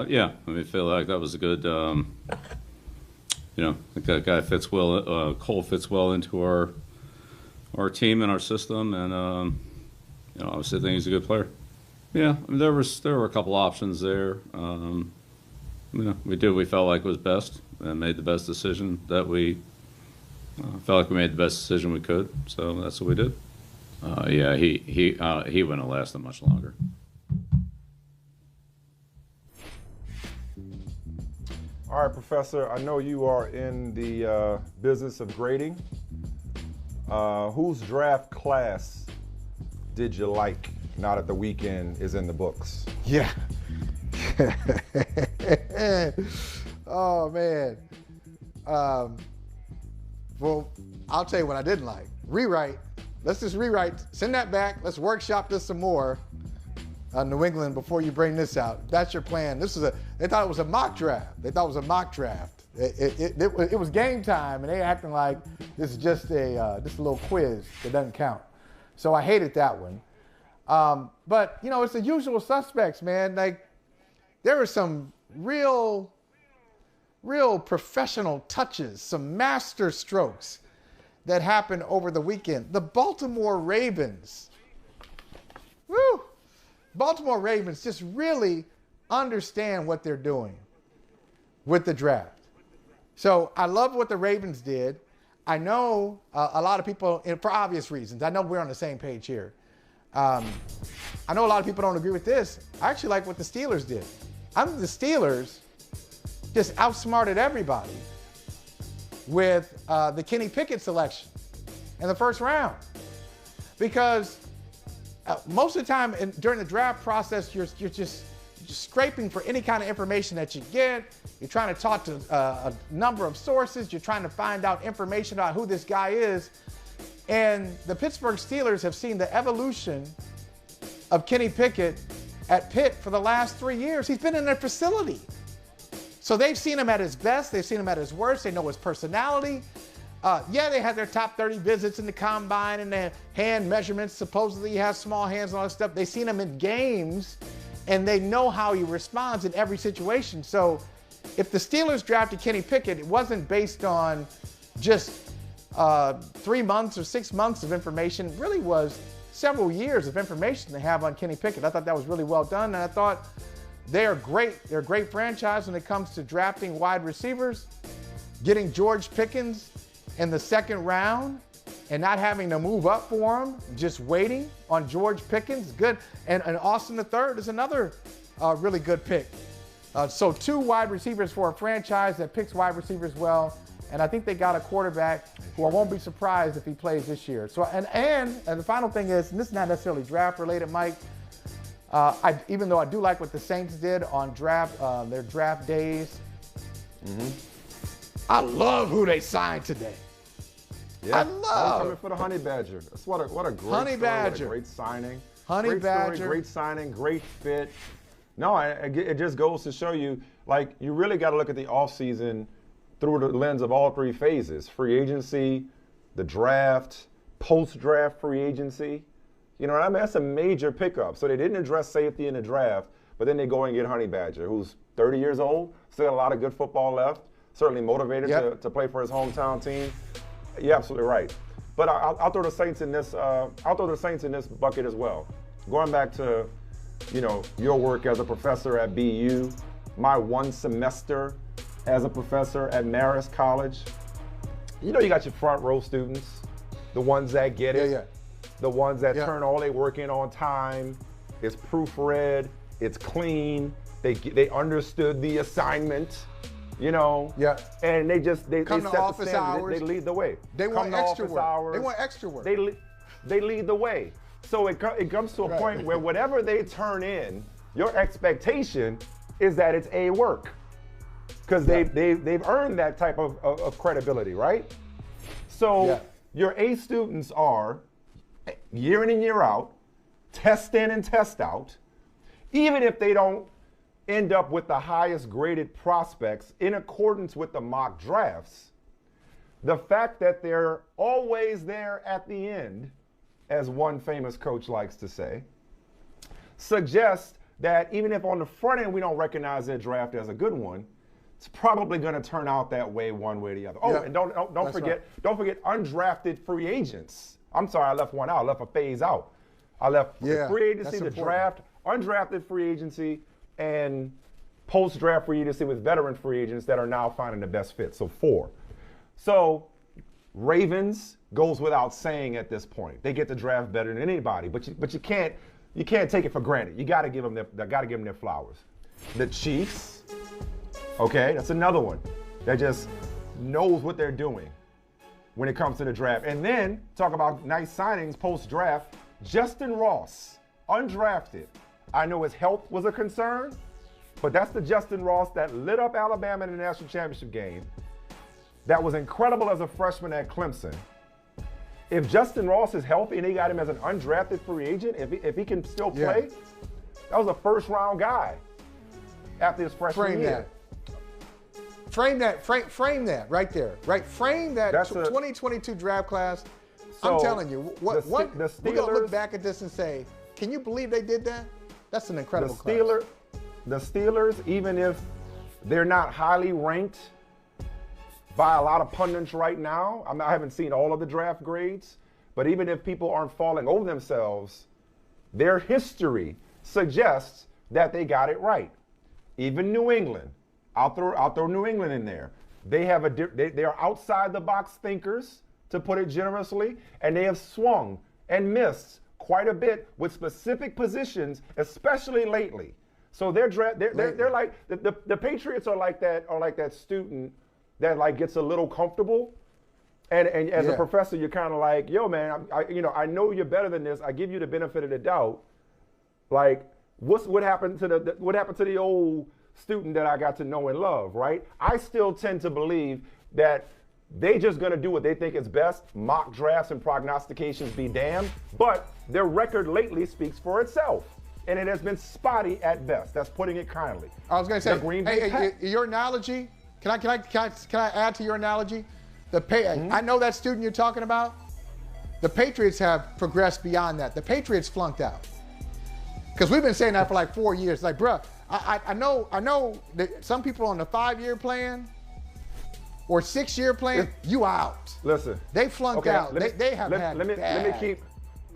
Yeah, I feel like that was a good. That guy fits well. Cole fits well into our team and our system, and obviously I think he's a good player. Yeah, there were a couple options there. We felt like it was best and made the best decision that we felt like we made the best decision we could. So that's what we did. Yeah, he wouldn't have lasted much longer. All right, Professor, I know you are in the business of grading. Whose draft class did you like now that the weekend is in the books? Yeah. Oh, man. Well, I'll tell you what I didn't like. Rewrite. Let's just rewrite. Send that back. Let's workshop this some more. New England, before you bring this out. That's your plan. They thought it was a mock draft. It was game time, and they acting like this is just a little quiz that doesn't count. So I hated that one. But, it's the usual suspects, man. Like, there were some real professional touches, some master strokes that happened over the weekend. The Baltimore Ravens. Woo! Baltimore Ravens just really understand what they're doing with the draft. So I love what the Ravens did. I know a lot of people, and for obvious reasons, I know we're on the same page here. I know a lot of people don't agree with this. I actually like what the Steelers did. The Steelers just outsmarted everybody with the Kenny Pickett selection in the first round. Because most of the time during the draft process, you're just scraping for any kind of information that you get. You're trying to talk to a number of sources. You're trying to find out information about who this guy is. And the Pittsburgh Steelers have seen the evolution of Kenny Pickett at Pitt for the last 3 years. He's been in their facility. So they've seen him at his best. They've seen him at his worst. They know his personality. They had their top 30 visits in the combine and their hand measurements. Supposedly he has small hands and all that stuff. They've seen him in games, and they know how he responds in every situation. So if the Steelers drafted Kenny Pickett, it wasn't based on just 3 months or 6 months of information. It really was several years of information they have on Kenny Pickett. I thought that was really well done, and I thought they are great. They're a great franchise when it comes to drafting wide receivers. Getting George Pickens in the second round and not having to move up for him, just waiting on George Pickens, good. And Austin III is another really good pick. So 2 wide receivers for a franchise that picks wide receivers well. And I think they got a quarterback who I won't be surprised if he plays this year. So and the final thing is, and this is not necessarily draft related, Mike, even though I do like what the Saints did on their draft days, I love who they signed today. Yeah, I love coming for the Honey Badger. That's what a great Honey story, Badger. What a great signing. Honey Badger. Story, great signing, great fit. No, it just goes to show you, like, you really got to look at the offseason through the lens of all 3 phases: free agency, the draft, post-draft free agency. That's a major pickup. So they didn't address safety in the draft, but then they go and get Honey Badger, who's 30 years old, still got a lot of good football left, certainly motivated to play for his hometown team. You're absolutely right. But I'll throw the Saints in this. I'll throw the Saints in this bucket as well. Going back to, your work as a professor at BU, my 1 semester as a professor at Marist College. You got your front row students, the ones that get it, the ones that turn all their work in on time. It's proofread. It's clean. They understood the assignment. And they come set to the office standard. hours. They lead the way. They want extra work. Hours. They want extra work. They lead the way. So it comes to a point where whatever they turn in, your expectation is that it's A work, because they've earned that type of credibility, right? So your A students are year in and year out, test in and test out, even if they don't end up with the highest graded prospects in accordance with the mock drafts. The fact that they're always there at the end, as one famous coach likes to say, suggests that even if on the front end we don't recognize their draft as a good one, it's probably going to turn out that way one way or the other. Oh, and don't forget undrafted free agents. I'm sorry, I left one out. I left a phase out. I left the free agency, the draft, undrafted free agency, and post-draft free agency with veteran free agents that are now finding the best fit. So 4. So Ravens goes without saying at this point. They get the draft better than anybody, but you can't take it for granted. You got to give them their flowers. The Chiefs, okay, that's another one that just knows what they're doing when it comes to the draft. And then talk about nice signings post-draft. Justin Ross, undrafted. I know his health was a concern, but that's the Justin Ross that lit up Alabama in the national championship game. That was incredible as a freshman at Clemson. If Justin Ross is healthy and they got him as an undrafted free agent, if he can still play, that was a first-round guy after his freshman year. Frame that right there. Right, frame that 2022 draft class. I'm telling you, we're going to look back at this and say, can you believe they did that? That's an incredible class. The Steelers, even if they're not highly ranked by a lot of pundits right now, I haven't seen all of the draft grades, but even if people aren't falling over themselves, their history suggests that they got it right. Even New England, I'll throw New England in there. They are outside the box thinkers, to put it generously, and they have swung and missed quite a bit with specific positions, especially lately. So they're like the Patriots are like that student that like gets a little comfortable, and as a professor you're kind of like, yo man, I know you're better than this. I give you the benefit of the doubt. Like what happened to the old student that I got to know and love, right? I still tend to believe that they just going to do what they think is best. Mock drafts and prognostications be damned, but their record lately speaks for itself, and it has been spotty at best. That's putting it kindly. I was going to say, your analogy. Can I add to your analogy? I know that student you're talking about. The Patriots have progressed beyond that. The Patriots flunked out because we've been saying that for like 4 years. Like, bruh, I know that some people on the 5-year plan or 6-year plan, you out. Listen, they flunked out. They have had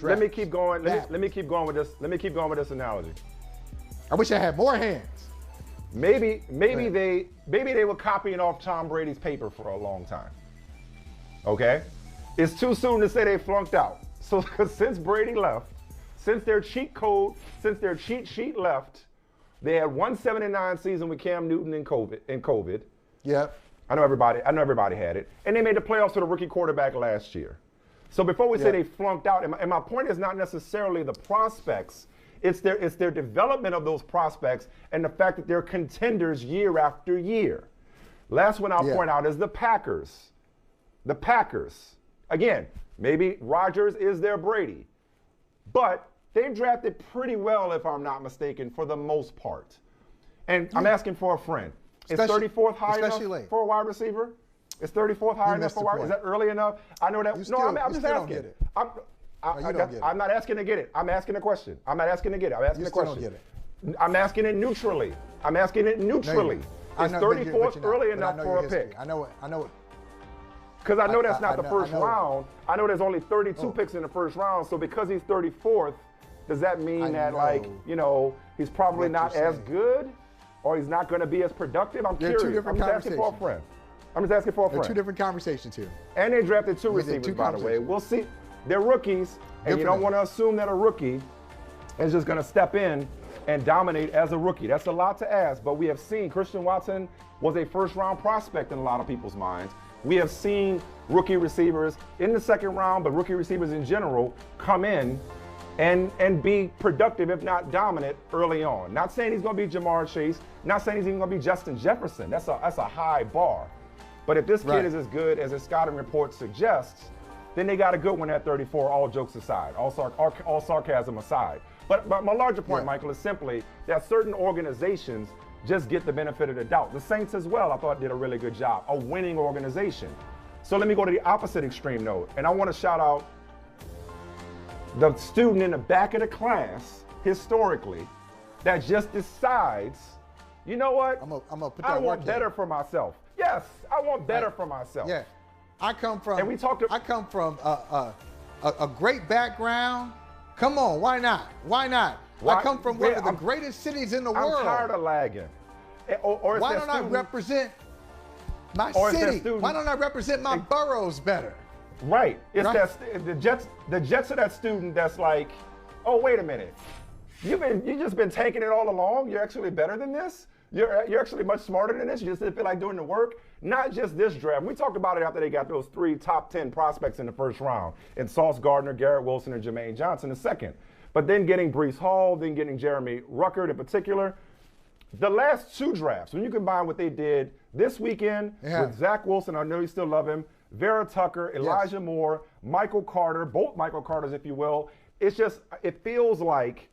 let me keep going with this. Let me keep going with this analogy. I wish I had more hands. Maybe they were copying off Tom Brady's paper for a long time. Okay, it's too soon to say they flunked out. So since Brady left, since their cheat sheet left, they had 179 season with Cam Newton in COVID. Yeah. I know everybody had it. And they made the playoffs with a rookie quarterback last year. So before we say they flunked out, and my point is not necessarily the prospects, it's their development of those prospects and the fact that they're contenders year after year. Last one I'll point out is the Packers. The Packers. Again, maybe Rodgers is their Brady, but they drafted pretty well, if I'm not mistaken, for the most part. And I'm asking for a friend. Is 34th high enough for a wide receiver? Is 34th high enough for a wide receiver? Is that early enough? I know that. I'm just asking. I'm not asking to get it. I'm asking a question. I'm not asking to get it. I'm asking a question. Don't get it. I'm asking it neutrally. Is 34th early enough for a pick? I know it. Because I know that's not the first round. I know there's only 32 picks in the first round. So because he's 34th, does that mean that he's probably not as good? Or he's not going to be as productive? I'm curious. I'm just asking for a friend. There are two different conversations here. And they drafted two receivers, by the way. We'll see. They're rookies, and you don't want to assume that a rookie is just going to step in and dominate as a rookie. That's a lot to ask, but we have seen Christian Watson was a first-round prospect in a lot of people's minds. We have seen rookie receivers in the second round, but rookie receivers in general come in and be productive, if not dominant, early on. Not saying he's going to be Jamar Chase. Not saying he's even going to be Justin Jefferson. That's a high bar. But if this kid is as good as his scouting report suggests, then they got a good one at 34, all jokes aside, all sarcasm aside. But my larger point, Michael, is simply that certain organizations just get the benefit of the doubt. The Saints as well, I thought, did a really good job, a winning organization. So let me go to the opposite extreme note, and I want to shout out the student in the back of the class, historically, that just decides, you know what? I'm gonna put that I want work better in. for myself. Yes, I want better for myself. Yeah, I come from. And we talked. I come from a great background. Come on, why not? Why not? I come from one of the greatest cities in the world. I'm tired of lagging. Or why don't I represent my city? Why don't I represent my boroughs better? Right. It's right? that the Jets are that student that's like, oh, wait a minute. You just been taking it all along. You're actually better than this. You're actually much smarter than this. You just didn't feel like doing the work. Not just this draft. We talked about it after they got those 3 top 10 prospects in the first round, and Sauce Gardner, Garrett Wilson, and Jermaine Johnson the second. But then getting Breece Hall, then getting Jeremy Ruckert in particular. The last 2 drafts, when you combine what they did this weekend with Zach Wilson, I know you still love him, Vera Tucker, Elijah Moore, Michael Carter, both Michael Carters, if you will. It's just, it feels like,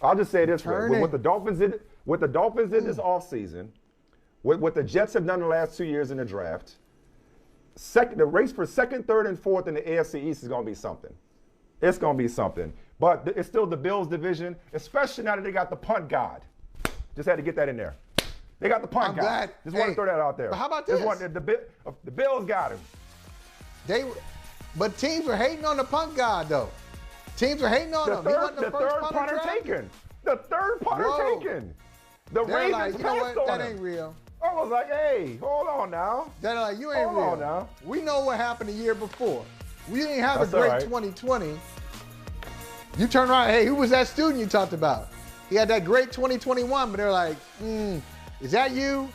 I'll just say this, Rick, with what the Dolphins did this offseason, what the Jets have done the last 2 years in the draft, the race for second, third, and fourth in the AFC East is going to be something. It's going to be something. But it's still the Bills division, especially now that they got the punt god. Just had to get that in there. They got the punt guy. Just want to throw that out there. But how about this? The Bills got him. But teams were hating on the punt guy, though. Teams were hating on him. The third punter taken. The third punter taken. The Ravens like, you know what? That ain't real. I was like, hey, hold on now. They're like, you ain't real. Hold on now. We know what happened the year before. We didn't have a great 2020. You turn around, hey, who was that student you talked about? He had that great 2021, but they're like, is that you?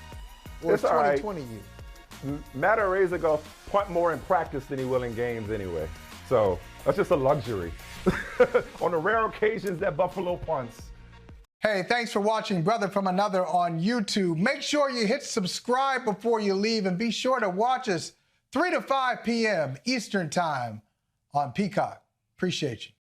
Or is 2020 you? Matt Araiza go punt more in practice than he will in games anyway. So that's just a luxury. On the rare occasions that Buffalo punts. Hey, thanks for watching Brother from Another on YouTube. Make sure you hit subscribe before you leave, and be sure to watch us 3 to 5 p.m. Eastern Time on Peacock. Appreciate you.